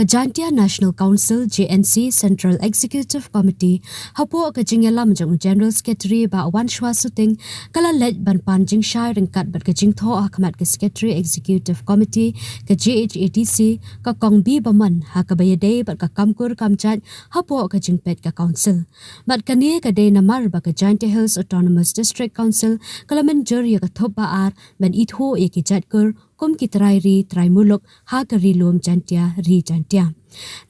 Kajantia National Council JNC Central Executive Committee hapo kajingela majong General Secretary ba wan shwa suting kala led ban panjing shai ringkat bat kajing tho akmat ke Secretary Executive Committee ke GHATC ka kong bi baman ha ka bayade bat ka kamkur kamchat hapo kajing pet ka council bat kani ka de namar ba Kajantia Hills Autonomous District Council kala menjer ya ka thop ba ar ban itho ye ki jatkur kum ki trai muluk ha ka rilum jantia ri jantia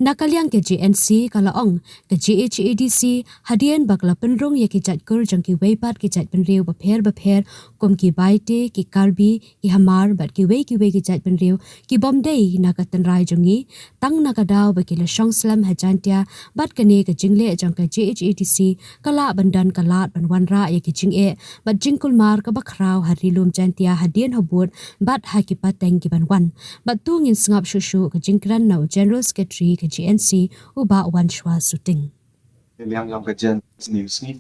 nakaliang ke GNC kala ong ke GHADC hadian bakla penrong ye ki jatkur jang ki weipat ki jat penriu ba pher kum ki baite ki karbi ki hamar bat ki wei ki jat penriu ki bomdei nakatan rai jongi tang nakadaw ba ki la shongslam ha jantia bat kane ke jingle jang ka GHADC kala bandan kalat ban wanra ye ki jinge bat jingkul mar ka bakrau harilum jantia hadian hobut bat ha ki pateng ki ban wan bat tu ngin sngap shushu ke jingkran nau General Secretary ke GNC uba wan shwa suting yang kajian news ni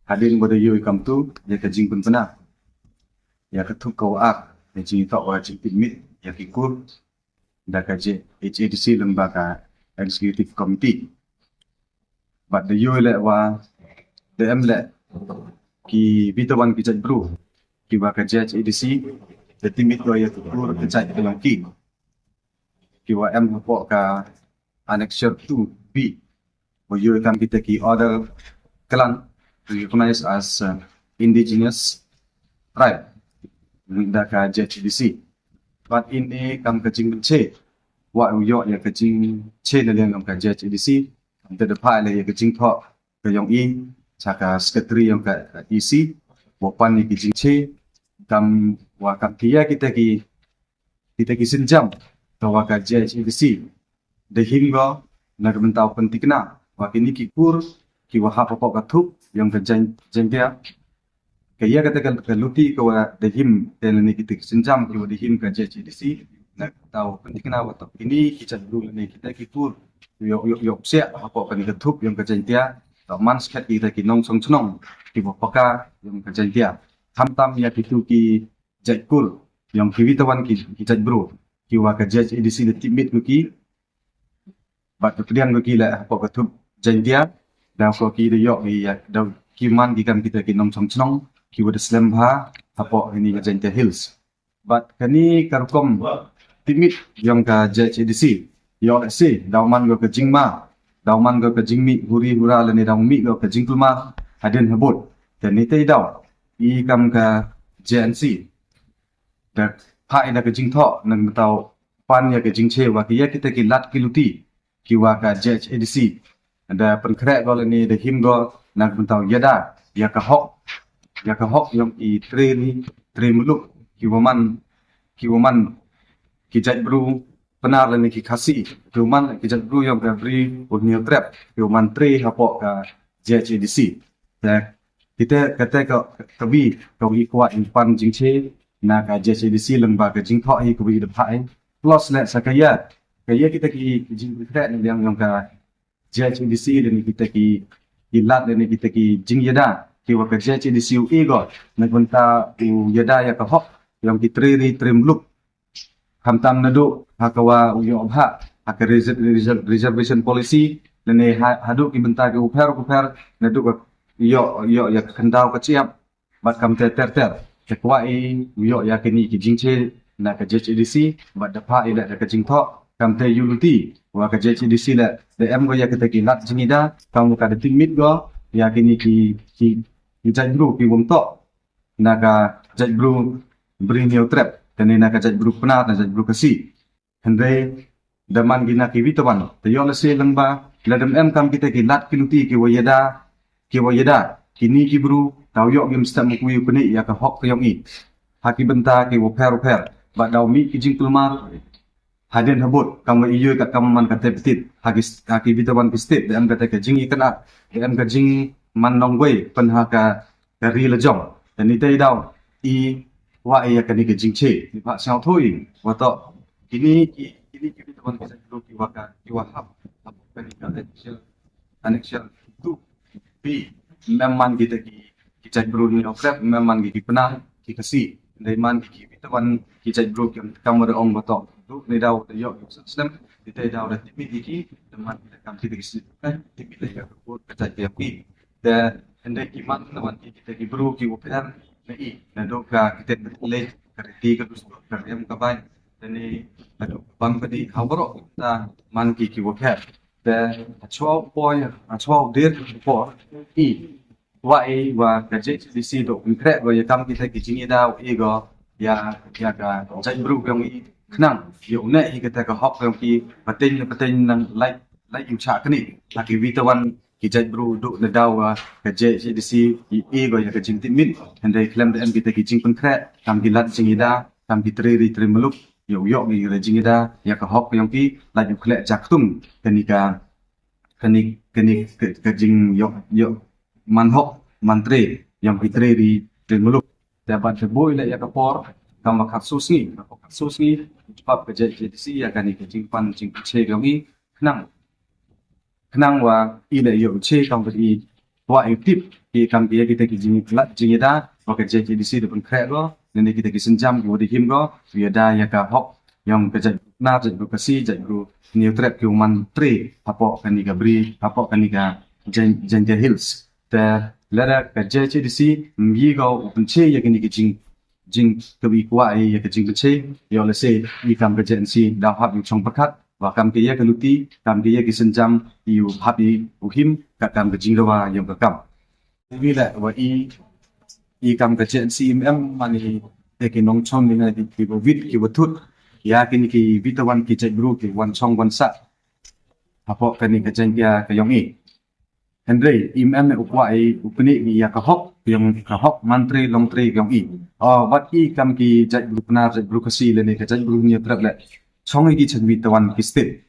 hadin pada you come to ya kajing pun pernah ya ketuk kau ak ya jing tak wajib admit ya kikur dah kaji HADC lembaga executive committee but the you le wa the le ki bitawan ki jaj bro ki wa kaji HADC the timit ko ya kikur kajai yang ki wa hapok ka Annexure 2B, where you can be the other clan recognized as indigenous tribe with the GHADC. But in a kam kajing che, what we ya kajing che na yang kam GHADC, the depan ya kajing thok ke yang i, chaka secretary yang ka EC, wapan ni kajing che, kam wa kam kia kita ki senjam, tawa ka GHADC. Dehim go nagbentaw pentikna wakini kikur ki wahap pokok kathuk yang kerjain dia kaya kata luti ko dehim teleni kitik senjam ki dehim ka GHADC nagbentaw pentikna watak ini kicat dulu ni kita kikur yok sia apa kan kathuk yang kerjain dia tak man skat kita ki nong song chnong ki wapaka yang kerjain dia tam ya kitu ki jaikur yang kiwitawan ki kicat bro ki wa ka GHADC timit ki bat kemudian gila apa ketup jantia dan ko ki de yok ya da ki man ki kam kita ki nom som chnong ki wada slembha apa ini Kajantia Hills bat kani karkom timit yang ka GHADC yok se dauman go ke jingma dauman go ke jingmi huri hura lani daumi go ke jingkulma haden habot dan ni te daw I kam ka JNC da phai da ke jingtho nang tau pan ya ke jingche wa ki ya kita ki lat ki luti kiwa ka GHADC ada penkrek gol ni de him go nak bentau yada ya ka hok yang I tre muluk kiwaman kijat bru penar ni ki khasi kiwaman kijat bru yang beri unil trap kiwaman tre hapok ka GHADC ya kita kata ka kabi kawi kuat impan jingche na ka GHADC lembaga jingtho hi kawi de phai plus le sakaya kaya kita ki jing kret yang ka GHADC dan kita ki lat dan kita ki jing yada ki wa ka GHADC u ego na kunta u yada ya ka hok yang ki trim look hamtam nadu hakawa u yo abha hak reservation policy dan hadu ki benta ki upher nadu ka yo ya kendau ka ciap bat kam ter kekwa I yo ya kini ki jingche na ka GHADC bat dapha ida ka jing tho kam te yuluti wa ka GHADC la DM go ya kita ki lat jingida kam ka de timit go ya kini ki jajbru ki wonto na ka jajbru bring new trap dan na ka jajbru pena na jajbru kasi hande daman gina ki witawan te yo la se lengba la dem kam kita ki lat ki luti ki wayada kini ki bru taw yo gem stam ku yu peni ya ka hok ka yong I haki benta ki wo per ba daw mi ki jing tulmar haden habut kamu iyo kat kamu man kata petit haki bitawan pistit dan kata ke jing ikan ak dan ke jing man nongwei penha ka ri lejong dan itu daw I wa iya kani ke jing che ni pak sao thoi wa to ini ki bitawan kita dulu ki wahap apa kani ka annexure 2B memang kita ki cak bro ni okrep memang ki penah ki kasi man ki bitawan ki jai bro ki kamar ong batok du ne daw de yok snem di te daw de timi ki de man kam ti diksi timi de ya ko ka jai ki de ende ki man na man ki ki bro ki upan na i na do ka kita le kerti ka dus ka em ka bai ni adu bang ka di hawro ta man ki upan de chwa boy chwa der po i vậy và cái chế thì xí độ concrete và tâm kita kicini daw ego ya ka jai bru yang i khnang yo ne hi kita ka hok yang ki patin nang like you cha kani la ki vitawan ki jai bru do na daw ka je di si ego ya ka jing timin and claim the kita kicing concrete tam ki lat jing ida tam ki tri meluk yo ni re jing ida ya ka hok yang ki la you khle chak tum kani ka jing yo manhok mantri yang fitri di muluk dapat seboi le ya kapor kama kasus ni cepat kerja jadi si ya kan ni pan jing che kami kenang wa ile yo che kang beri wa tip ki kam dia kita ki jing plat jing ida wa kerja jadi si depan krek go nên kita ki senjam ki wadi him go ya da ya ka hok yang kerja na jadi kasi jadi new trap ki mantri apo kan ni ka beri apo kan ni ka Gentle Hills ta lara kerja di si mbigo penche ya kini jing kebi kuai ya kecing penche ya le se i kam kerja si da hab yu chong pakat wa kam ke ya kaluti kam ke ya kisenjam yu hab i uhim ka kam ke jing rawa yang ka kam ni la wa i kam kerja si mani te ki nong chong ni na di ki covid ki watut ya kini ki vitawan ki jai bru ki wan chong wan sa apo kani kerja ya ka yong i Henry, imam ukwai upni ya kahok yang kahok mantri long tri yang i. Wat i kam ki jai grupna jai grupasi le ne ka jai grup ni trap le. Chong ki chen mi tawan ki state.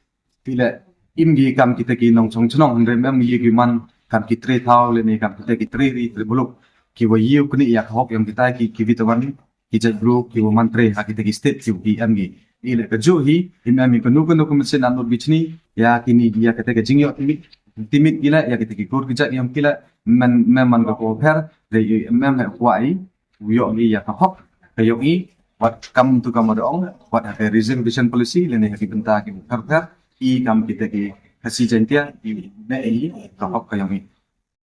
Tile im gi kam kita ki nong chong chnong Henry mem yi ki man kam ki tre thau le ne kam kita ki tre ri tre buluk ki wa yi upni ya kahok yang kita ki vitawan ki jai grup ki wa mantri ha kita ki state ki am gi. Ile ka jo hi imam mi kanu kanu kumsen anur bichni ya kini dia kata ka jingyo timit gila ya kita kikur kijak yang kila man ka ko pher de mem ha kwai yo ni ya ka hok kayo i wat kam tu kam dong wat ha reservation policy le ne ha ki benta ki pher i kam kita ki kasi jentia i ne i ka hok kayo i